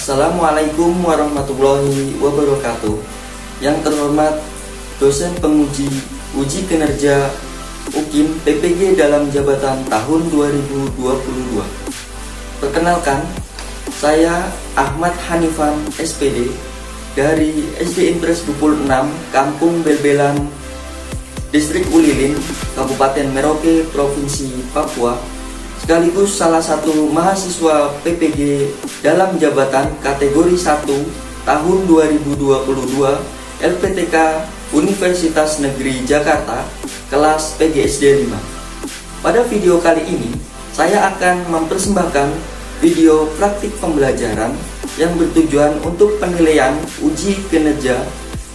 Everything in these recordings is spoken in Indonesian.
Assalamualaikum warahmatullahi wabarakatuh. Yang terhormat dosen penguji uji kinerja UKIM PPG dalam jabatan tahun 2022. Perkenalkan, saya Ahmad Hanifan SPD dari SD Impres 26 Kampung Belbelan, Distrik Ulilin, Kabupaten Merauke, Provinsi Papua, sekaligus salah satu mahasiswa PPG dalam jabatan kategori 1 tahun 2022 LPTK Universitas Negeri Jakarta kelas PGSD 5. Pada video kali ini saya akan mempersembahkan video praktik pembelajaran yang bertujuan untuk penilaian uji kinerja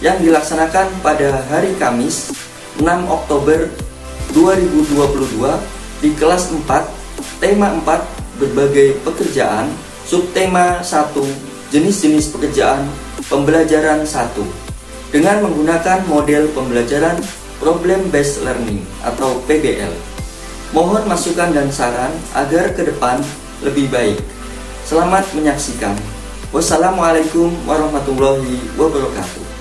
yang dilaksanakan pada hari Kamis 6 Oktober 2022 di kelas 4, tema 4 berbagai pekerjaan, subtema 1 jenis-jenis pekerjaan pembelajaran 1 dengan menggunakan model pembelajaran Problem Based Learning atau PBL. Mohon masukan dan saran agar ke depan lebih baik. Selamat menyaksikan. Wassalamualaikum warahmatullahi wabarakatuh.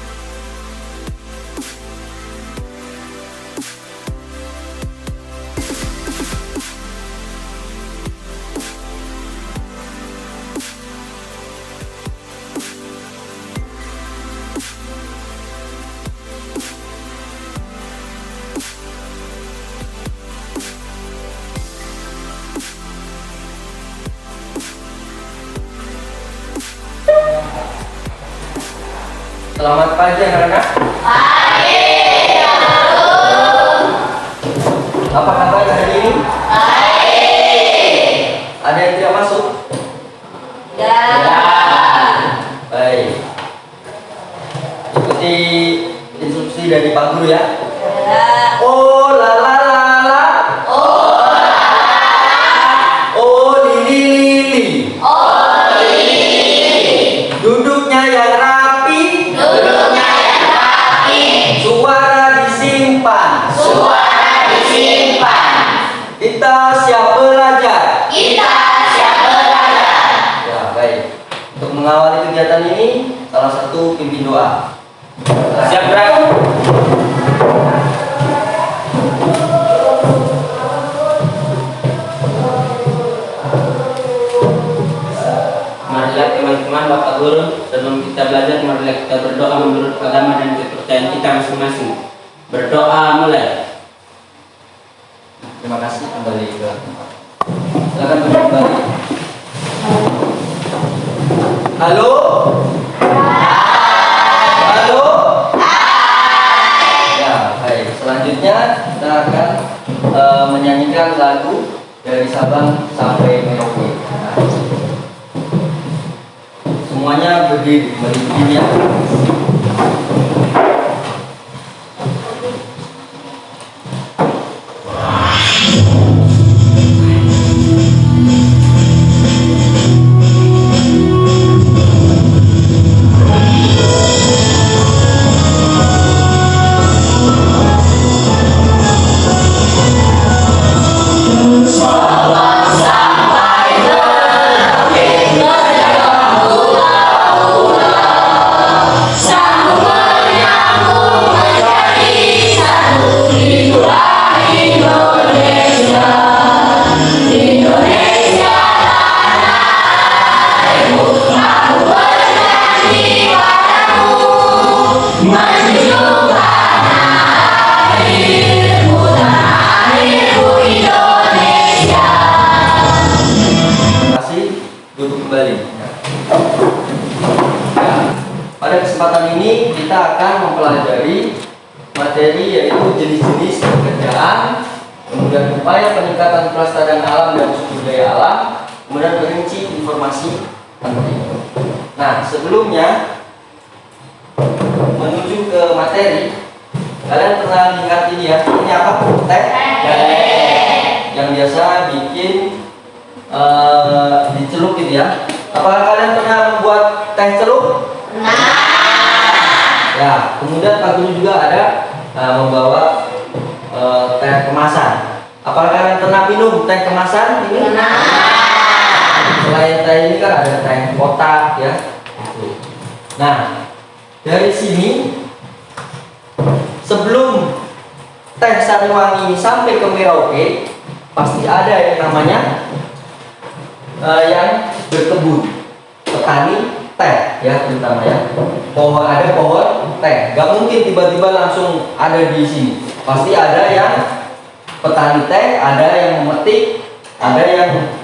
Selamat pagi anak-anak. Pagi, halo. Apa kabar hari ini? Baik. Ada yang tidak masuk? Ya. Baik. Ikuti instruksi dari Pak Guru ya. Ya. Oh la la la la. Oh, Oh lili lili. oh, lili. Duduknya yang rapi. Duduknya yang rapi. Suara disimpan. Suara disimpan. Kita siap belajar. Kita siap belajar. Ya, baik. Untuk mengawali kegiatan ini, salah satu pimpin doa. Siap gerak. Marilah teman-teman, Bapak Guru, sebelum kita belajar, marilah kita berdoa menurut agama dan kepercayaan kita masing-masing. Berdoa mulai. Terima kasih, kembali ke tempat. Silakan duduk kembali. Halo. Halo. Ya, baik. Selanjutnya kita akan menyanyikan lagu dari Sabang sampai Merauke. Nah, semuanya berdiri meliputi ya. Pada kesempatan ini kita akan mempelajari materi yaitu jenis-jenis pekerjaan, kemudian upaya peningkatan pelestarian alam dan sumber daya alam, kemudian perinci informasi penting. Nah, sebelumnya menuju ke materi, kalian pernah lihat ini ya? Ini apa? Teh yang biasa bikin dicelup gitu ya. Apakah kalian pernah membuat teh celup? Ya, kemudian Pak Guru juga ada membawa teh kemasan. Apakah kalian pernah minum teh kemasan ini? Selain teh ini kan ada teh kotak ya. Gitu. Nah, dari sini sebelum teh Sariwangi ini sampai ke Merauke, pasti ada yang namanya yang berkebun, petani teh ya, terutama ya. Ada pohon teh. Gak mungkin tiba-tiba langsung ada di sini. Pasti ada yang petani teh, ada yang memetik, ada yang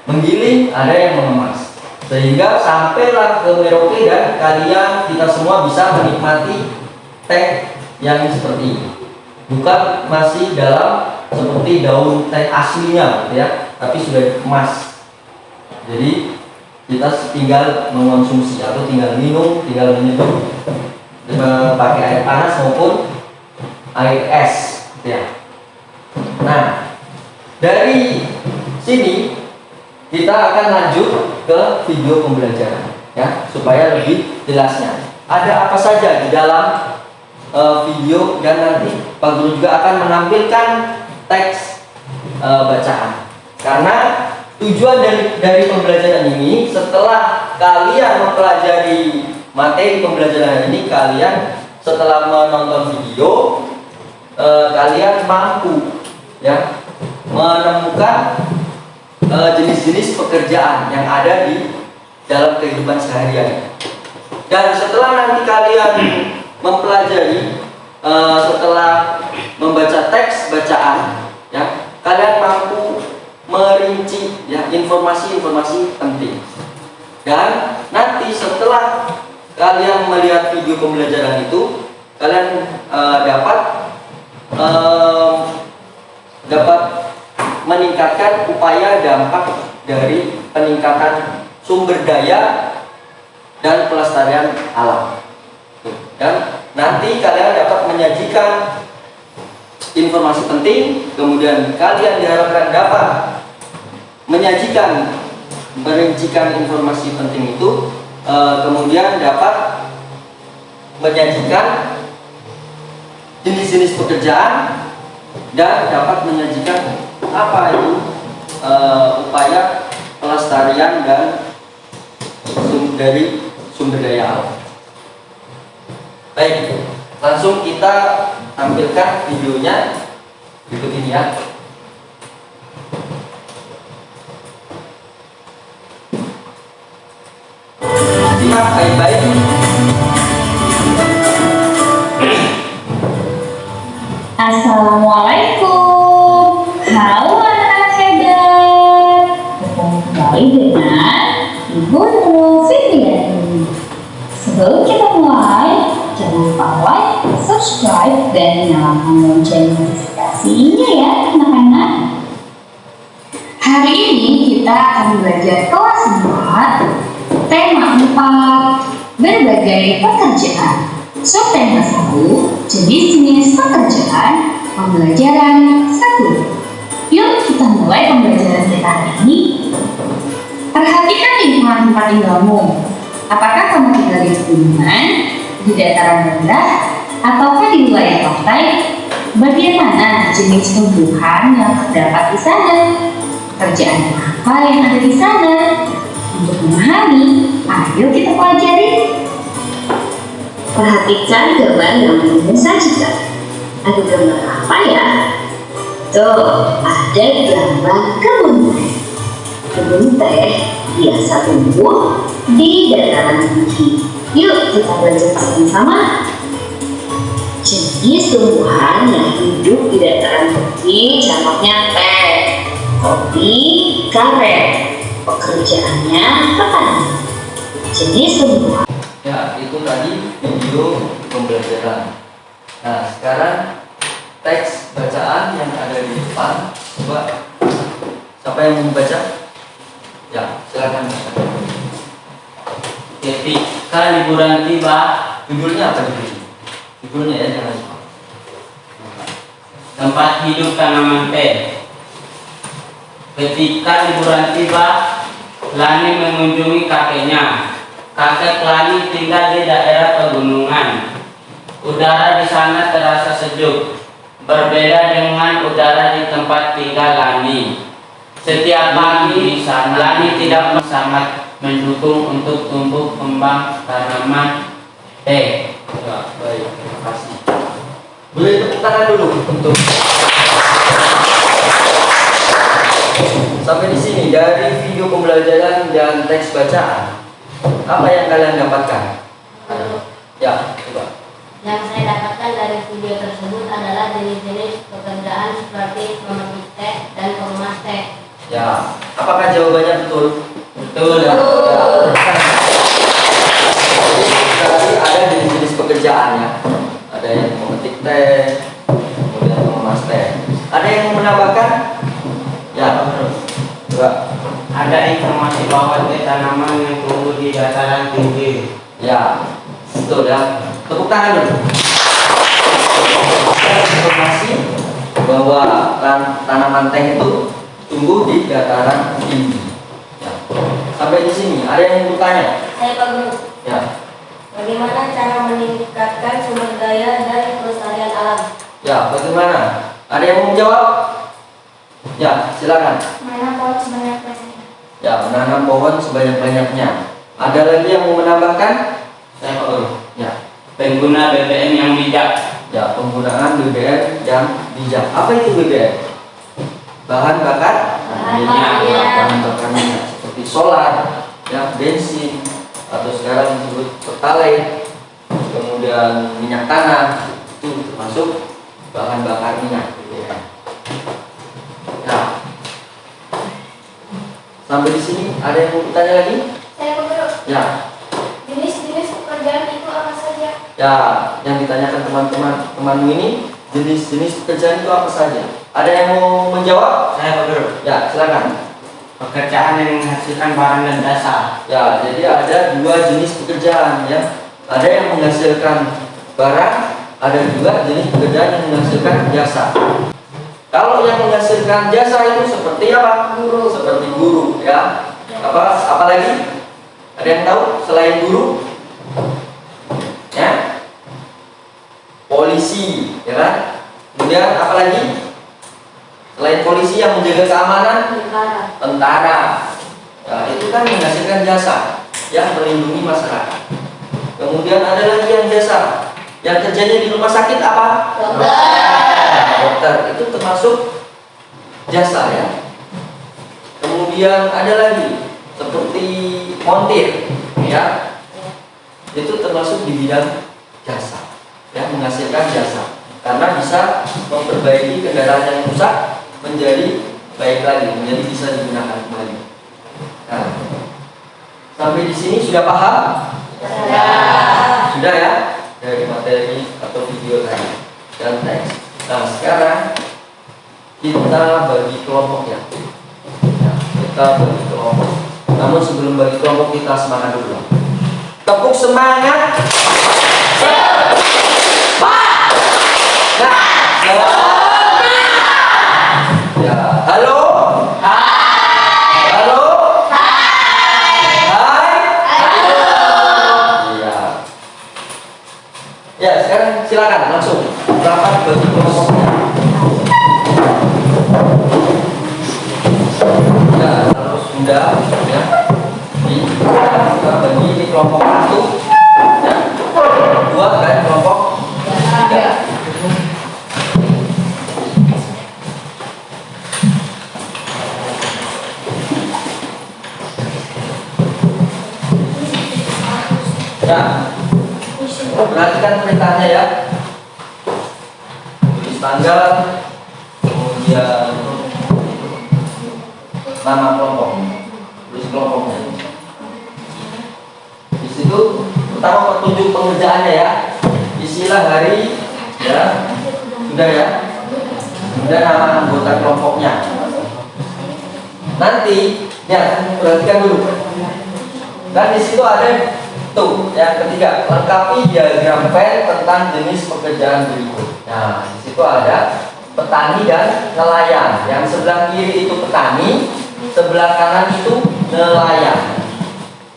menggiling, ada yang mengemas, sehingga sampailah ke Merauke dan kita semua bisa menikmati teh yang seperti ini. Bukan masih dalam seperti daun teh aslinya gitu ya, tapi sudah dikemas. Jadi kita tinggal mengonsumsi atau tinggal minum, tinggal menyeduh pakai air panas maupun air es gitu ya. Nah, dari sini kita akan lanjut ke video pembelajaran ya, supaya lebih jelasnya. Ada apa saja di dalam video, dan nanti Pak Guru juga akan menampilkan teks bacaan. Karena tujuan dari pembelajaran ini, setelah kalian mempelajari materi pembelajaran ini, kalian setelah menonton video, kalian mampu ya menemukan jenis-jenis pekerjaan yang ada di dalam kehidupan sehari-hari. Dan setelah nanti kalian mempelajari, setelah membaca teks bacaan ya, kalian mampu merinci ya informasi-informasi penting. Dan nanti setelah kalian melihat video pembelajaran itu, kalian dapat meningkatkan upaya dampak dari peningkatan sumber daya dan pelestarian alam. Dan nanti kalian dapat menyajikan informasi penting, kemudian kalian diharapkan dapat merincikan informasi penting itu, kemudian dapat menyajikan jenis-jenis pekerjaan, dan dapat menyajikan apa itu upaya pelestarian dan dari sumber daya alam. Baik, langsung kita tampilkan videonya berikut ini ya. Simak baik-baik. Assalamualaikum. Halo anak-anak hebat. Bertemu kembali dengan Ibu Nurul Fitriani. Sebelum kita mulai, jangan lupa like, subscribe, dan nyalakan lonceng notifikasinya ya anak-anak. Hari ini kita akan belajar kelas 4, tema 4, berbagai pekerjaan. Subtema 1, jenis-jenis pekerjaan, pembelajaran 1. Yuk kita mulai pembelajaran kita hari ini. Perhatikan lingkungan tempat tinggalmu. Apakah kamu tinggal di pegunungan, di dataran rendah, ataukah di wilayah pantai? Bagaimana jenis tumbuhan yang terdapat di sana? Pekerjaan apa yang ada di sana? Untuk memahami, ayo kita pelajari. Perhatikan gambar yang Bunda sajikan. Ada gambar apa ya? Tuh, ada gambar kebun teh. Kebun teh biasa tumbuh di dataran tinggi. Yuk kita belajar sama-sama. Jenis tumbuhan yang hidup di dataran tinggi contohnya teh, kopi, karet. Pekerjaannya petani. Jenis tumbuhan. Ya, itu tadi video pembelajaran. Nah, sekarang teks bacaan yang ada di depan. Coba, siapa yang membaca? Ya, silakan. Ketika liburan tiba, Judulnya apa judulnya? Judulnya ya, jangan lupa. tempat hidup tanaman teh. Ketika liburan tiba, Lani mengunjungi kakeknya. Kakek Lani tinggal di daerah pegunungan. Udara di sana terasa sejuk, berbeda dengan udara di tempat tinggal Lani. Setiap pagi Lani tidak sangat mendukung untuk tumbuh kembang tanaman teh. Ya, baik, terima kasih. Boleh tepuk tangan dulu untuk sampai di sini dari video pembelajaran dan teks bacaan. Apa yang kalian dapatkan? Ya, coba. Yang saya dapatkan dari video tersebut adalah jenis-jenis pekerjaan seperti memetik teh dan pengemas teh. Ya, apakah jawabannya betul? Betul. Ya. Jadi ada jenis-jenis pekerjaan ya. Ada yang memetik teh, kemudian mengemas teh. Ada yang mau menambahkan? Ya, coba. Ada informasi bahwa teh tanaman yang tumbuh di dataran tinggi. Ya, betul ya. Tepuk tangan dulu. Informasi bahwa tanaman teh itu tumbuh di dataran tinggi. Ya. Sampai di sini, ada yang mau bertanya? Saya Pak Guru, Ya. bagaimana cara meningkatkan sumber daya dari pelestarian alam? Ya, bagaimana? Ada yang mau menjawab? Ya, silakan. Menanam pohon sebanyak-banyaknya. Ya, menanam pohon sebanyak-banyaknya. Ada lagi yang mau menambahkan? Saya Pak Guru. Ya. Pengguna BBM yang bijak. Ya, penggunaan BBM yang bijak. Apa itu BBM? Bahan bakar Minyak. bahan bakar minyak seperti solar, ya, bensin, atau sekarang disebut pertalite, kemudian minyak tanah, itu termasuk bahan bakar minyak. BBM. Nah, sampai di sini ada yang mau bertanya lagi? Saya Pak Guru, Ya. jenis-jenis pekerjaan itu apa saja? Ya, yang ditanyakan temanmu ini, jenis-jenis pekerjaan itu apa saja? Ada yang mau menjawab? Saya Pak Guru. Ya, silakan. Pekerjaan yang menghasilkan barang dan jasa. Ya, jadi ada dua jenis pekerjaan ya. Ada yang menghasilkan barang, ada juga jenis pekerjaan yang menghasilkan jasa. Kalau yang menghasilkan jasa itu seperti apa? Guru. Seperti guru ya. Apa lagi? Ada yang tahu selain guru? Ya. Polisi, ya kan? Kemudian apa lagi? Selain polisi yang menjaga keamanan, tentara. Nah, itu kan menghasilkan jasa yang melindungi masyarakat. Kemudian ada lagi yang jasa yang kerjanya di rumah sakit apa? Dokter. Itu termasuk jasa ya. Kemudian ada lagi seperti montir ya. Itu termasuk di bidang jasa ya, menghasilkan jasa karena bisa memperbaiki kendaraan yang rusak menjadi baik lagi, menjadi bisa digunakan kembali. Nah, sampai di sini sudah paham? Sudah ya, dari materi atau video tadi dan teks. Nah, sekarang kita bagi kelompok ya. Kita bagi kelompok. Namun sebelum bagi kelompok kita semangat dulu. Tepuk semangat. Ya, halo. Halo. Hai. Iya. Ya, sekarang silakan langsung rapat bagi kelompoknya. Ya, harus sudah ya. Kita bagi di kelompok 1 ya. 2 dan kelompok 3. Ya, perhatikan perintahnya ya. Tulis tanggal, kemudian nama kelompok, tulis kelompoknya. Di situ pertama petunjuk pengerjaannya ya, isilah hari, ya, sudah ya. Kemudian nama anggota kelompoknya. Nanti, ya, perhatikan dulu. Dan di situ ada tuh yang ketiga, lengkapi diagram Venn tentang jenis pekerjaan berikut. Nah, di situ ada petani dan nelayan. Yang sebelah kiri itu petani, sebelah kanan itu nelayan.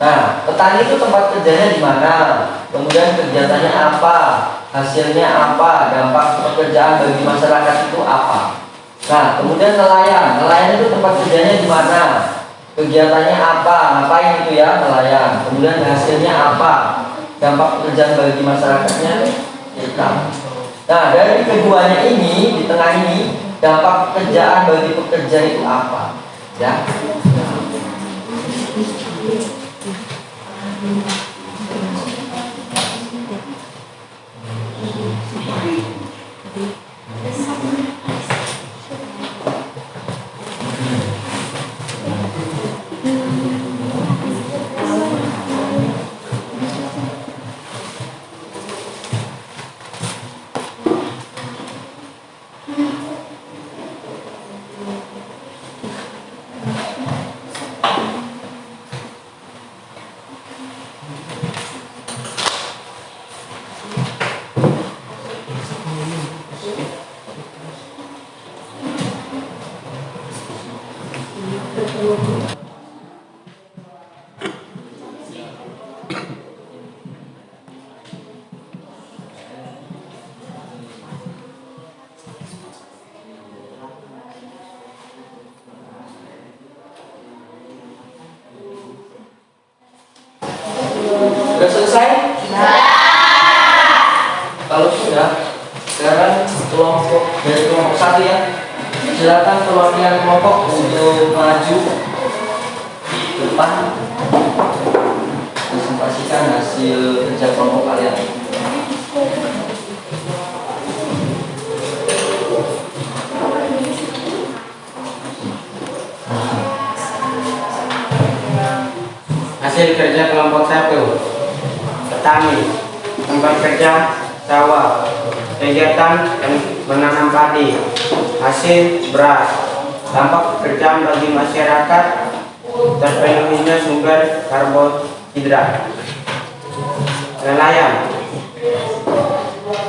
Nah, petani itu tempat kerjanya di mana? Kemudian kegiatannya apa? Hasilnya apa? Dampak pekerjaan bagi masyarakat itu apa? Nah, kemudian nelayan. Nelayan itu tempat kerjanya di mana? Kegiatannya apa? Ngapain itu ya nelayan? Kemudian hasilnya apa? Dampak pekerjaan bagi masyarakatnya kita. Nah, dari keduanya ini, di tengah ini, dampak pekerjaan bagi pekerja itu apa? Ya. Sudah selesai? Kalau sudah, sekarang dari kelompok 1 ya. Silakan perwakilan kelompok untuk maju di depan, presentasikan hasil kerja kelompok kalian. Hasil kerja kelompok 1. Petani, tempat kerja sawah, kegiatan menanam padi, hasil beras, dampak pekerjaan bagi masyarakat, terpenuhinya sumber karbohidrat. Nelayan,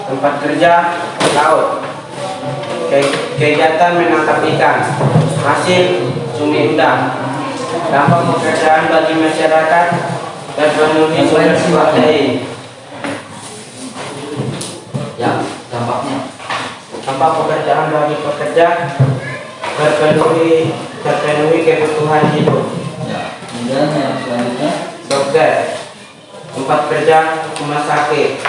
tempat kerja laut, kegiatan menangkap ikan, hasil cumi udang, dampak pekerjaan bagi masyarakat, terpenuhi sumber protein. Ya, dampaknya. Dampak pekerjaan bagi pekerja, terpenuhi kebutuhan hidup. Ya, kemudian yang selanjutnya. Dokter, tempat kerja rumah sakit,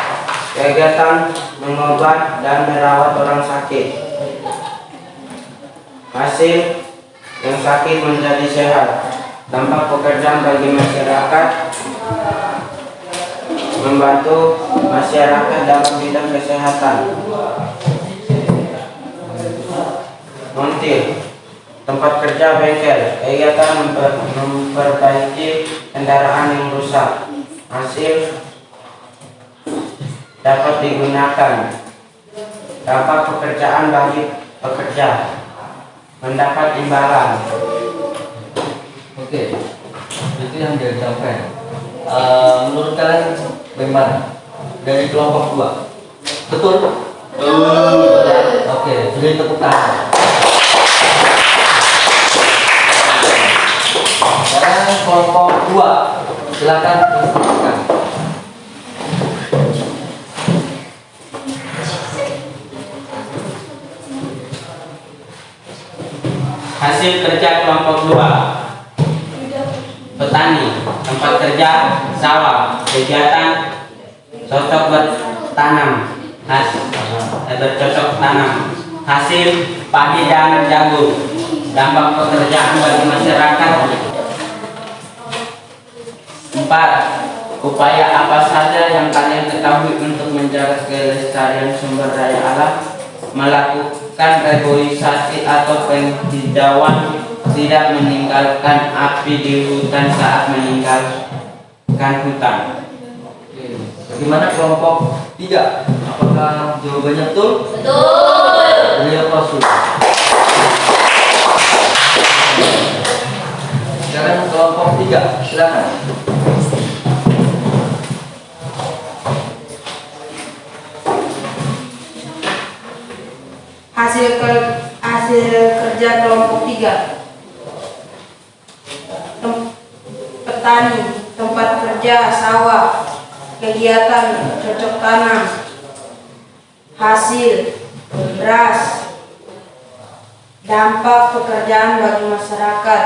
kegiatan mengobat dan merawat orang sakit, hasil yang sakit menjadi sehat. Dampak pekerjaan bagi masyarakat, membantu masyarakat dalam bidang kesehatan. Montir, tempat kerja bengkel, kegiatan memperbaiki kendaraan yang rusak, hasil dapat digunakan. Dampak pekerjaan bagi pekerja, mendapat imbalan. Oke, itu yang dia sampaikan. Menurut kalian bagaimana? Dari kelompok 2, betul? Oke, beri tepuk tangan. Sekarang kelompok 2, silakan presentasikan. Hasil kerja kelompok 2. Petani, tempat kerja sawah, kegiatan cocok bertanam, bercocok tanam, hasil padi dan jagung. Dampak pekerjaan bagi masyarakat. 4. Upaya apa saja yang kalian ketahui untuk menjaga kelestarian sumber daya alam? Melakukan reboisasi atau penghijauan, tidak meninggalkan api di hutan saat meninggalkan hutan. Bagaimana kelompok 3? Apakah jawabannya betul? Betul. Beri aplaus dulu. Sekarang kelompok 3, silakan. Hasil kerja kelompok 3. Petani, tempat kerja sawah, kegiatan cocok tanam, hasil beras, Dampak pekerjaan bagi masyarakat.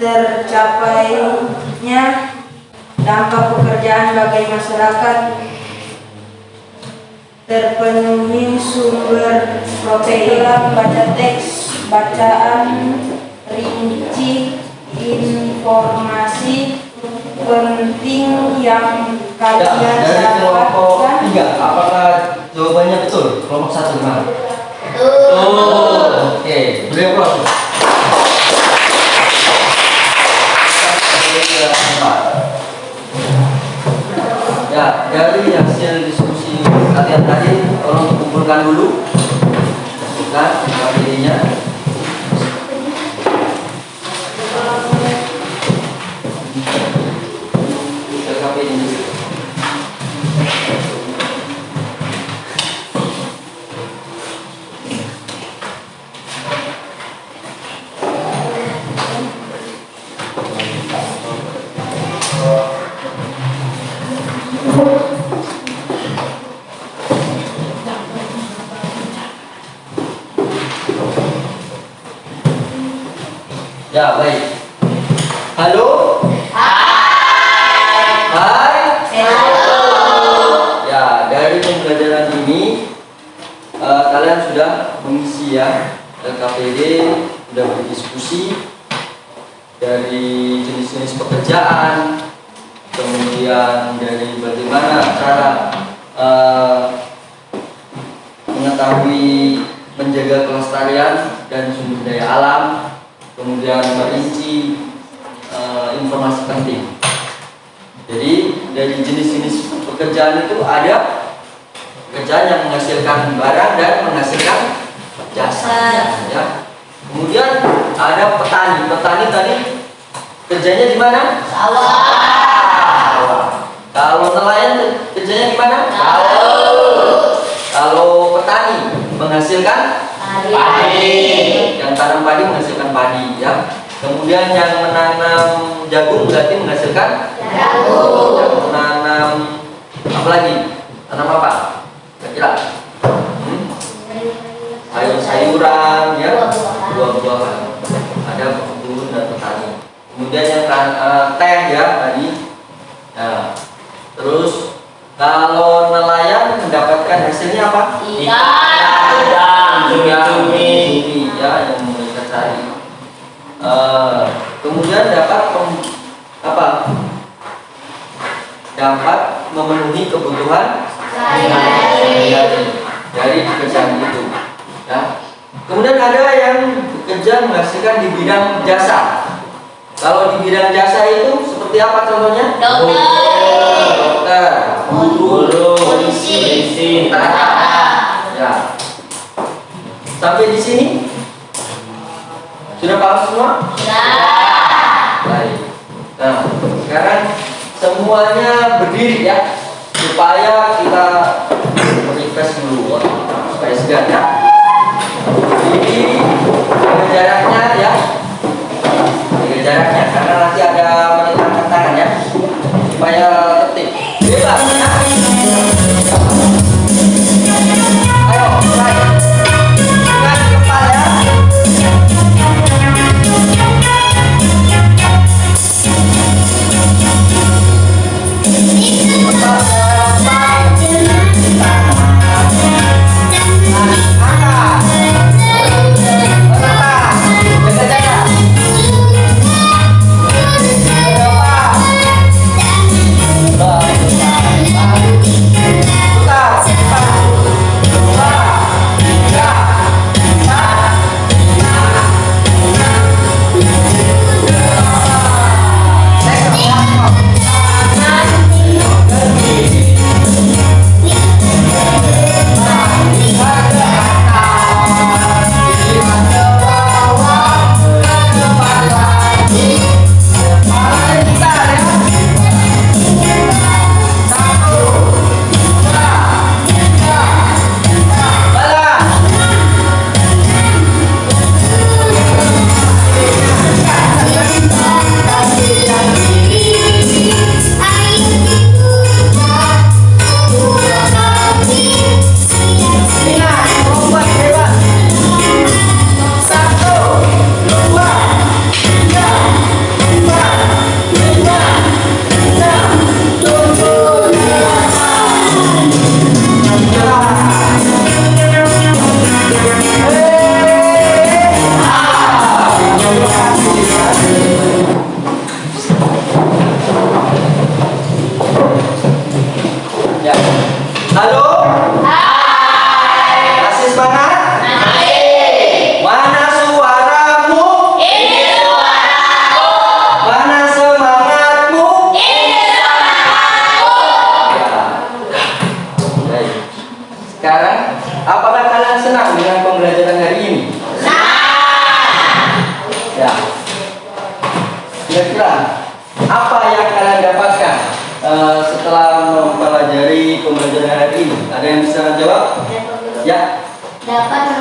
Tercapainya dampak pekerjaan bagi masyarakat, terpenuhi sumber protein, baca teks, bacaan rinci, informasi penting yang Ya, kalian dari kelompok dapatkan. 3, apakah jawabannya betul? Kelompok 1 gimana? Oke, beliau proses. Ya, dari hasil diskusi latihan tadi, tolong dikumpulkan dulu. Bukan KPD-nya. KPD-nya. Ya, baik. Halo? Hai. Ya, dari pembelajaran ini kalian sudah mengisi ya LKPD, sudah berdiskusi dari jenis-jenis pekerjaan, kemudian dari bagaimana cara mengetahui menjaga kelestarian dan sumber daya alam, kemudian merinci informasi penting. Jadi dari jenis-jenis pekerjaan itu ada pekerjaan yang menghasilkan barang dan menghasilkan jasa. Ya. Kemudian ada petani. Petani tadi kerjanya di mana? Sawah. Kalau nelayan kerjanya di mana? Kalau petani menghasilkan Padi. yang tanam padi menghasilkan padi ya. Kemudian yang menanam jagung berarti menghasilkan Jagung. yang menanam apa lagi? Tanam apa? Kira-kira? Sayur-sayuran ya, buah-buahan. Ada kebun dan petani. Kemudian yang teh ya tadi. Nah, terus kalau nelayan mendapatkan hasilnya apa? Ikan. Cumi-cumi. Ya, yang mereka cari. Kemudian dapat dapat memenuhi kebutuhan dari pekerjaan itu. Ya. Kemudian ada yang bekerja menghasilkan di bidang jasa. Kalau di bidang jasa itu seperti apa contohnya? Dokter, Guru, Polisi. tentara. Ya. Sampai di sini sudah paham semua? Baik. Nah, sekarang semuanya berdiri ya, supaya kita refresh dulu, supaya segar ya. Berdiri, jaga jaraknya ya, jaga jaraknya, karena nanti ada menitangkan tangan ya, supaya tertib. Bebas ya. Ayo, mulai. Dengan kepala. Angkat.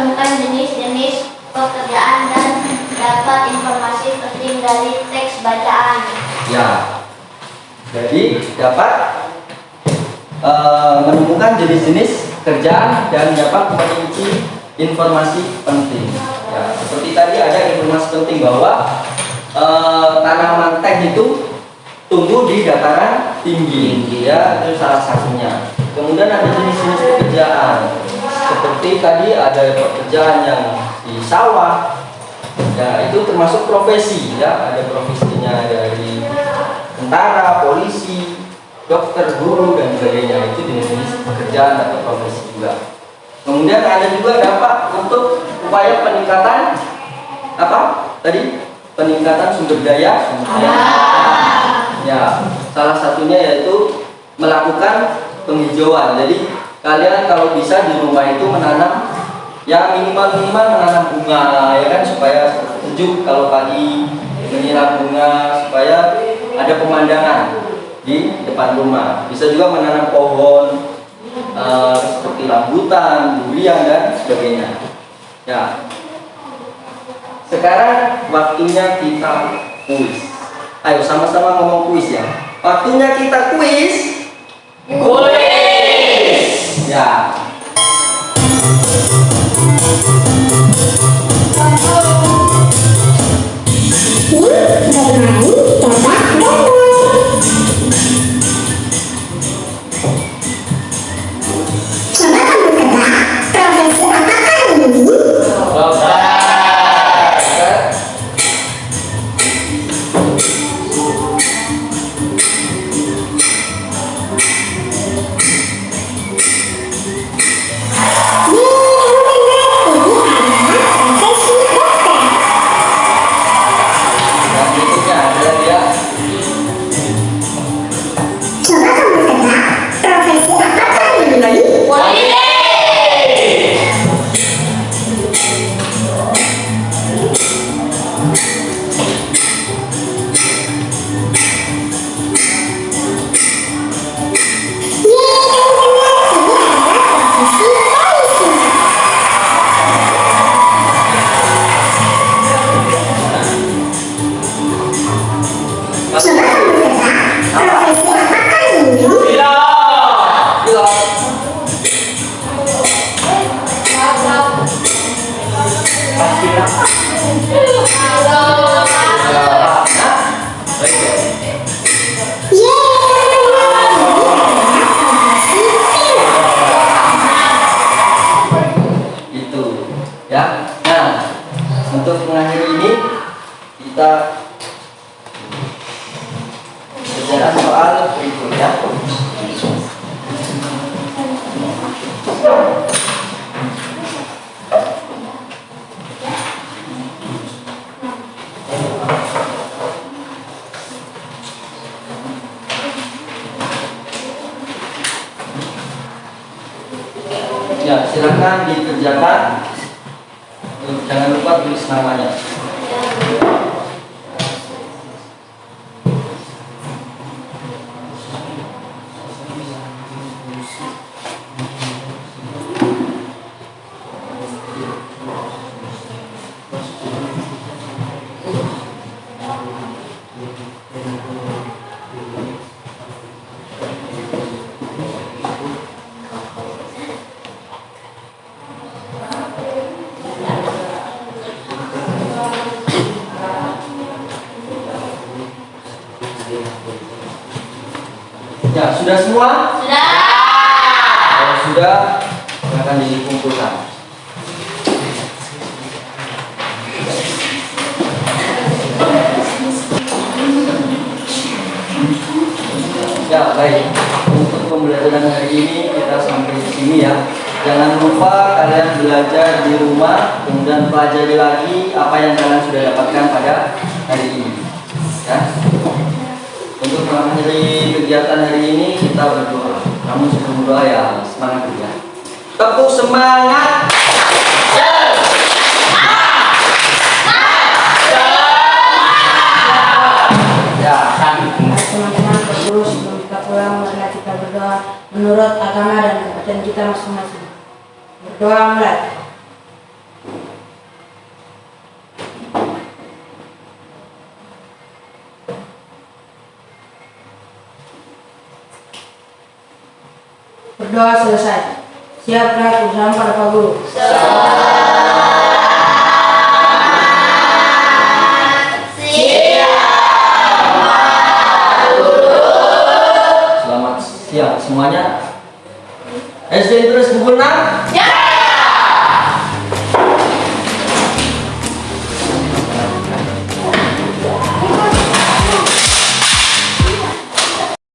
menemukan jenis-jenis pekerjaan dan dapat informasi penting dari teks bacaan. Ya, jadi dapat menemukan jenis-jenis kerjaan dan dapat merinci informasi penting. Ya, seperti tadi ada informasi penting bahwa tanaman teh itu tumbuh di dataran tinggi, ya itu salah satunya. Kemudian ada jenis-jenis pekerjaan, seperti tadi ada pekerjaan yang di sawah, ya itu termasuk profesi, ya ada profesinya dari tentara, polisi, dokter, guru dan sebagainya, itu jenis-jenis pekerjaan atau profesi juga. Kemudian ada juga dapat untuk upaya peningkatan apa tadi? Peningkatan sumber daya. Ya, salah satunya yaitu melakukan penghijauan. Jadi kalian kalau bisa di rumah itu menanam ya minimal menanam bunga, ya kan, supaya sejuk kalau pagi menyiram bunga, supaya ada pemandangan di depan rumah. Bisa juga menanam pohon seperti rambutan, durian dan sebagainya. Ya. Sekarang waktunya kita kuis. Ayo sama-sama ngomong kuis ya. Waktunya kita kuis. Kuis. Ya. Untuk mengakhiri ini kita bicara soal berikutnya. Ya, silakan dikerjakan. Jangan lupa tulis namanya. Ya, sudah semua? Sudah. Kalau sudah, akan dikumpulkan. Ya, baik. Untuk pembelajaran hari ini kita sampai di sini ya. Jangan lupa kalian belajar di rumah, kemudian pelajari lagi apa yang kalian sudah dapatkan pada hari ini. Ya. Untuk mengakhiri kegiatan hari ini kita berdoa. Namun sebelum berdoa ya semangat juga. Tepuk semangat. Ya, Teman-teman berguru, sebelum kita pulang marilah kita berdoa menurut agama dan kepercayaan kita masing-masing. Berdoa mulai. Berdoa selesai. Siap berangkat bersama pada Pak Guru. Siap.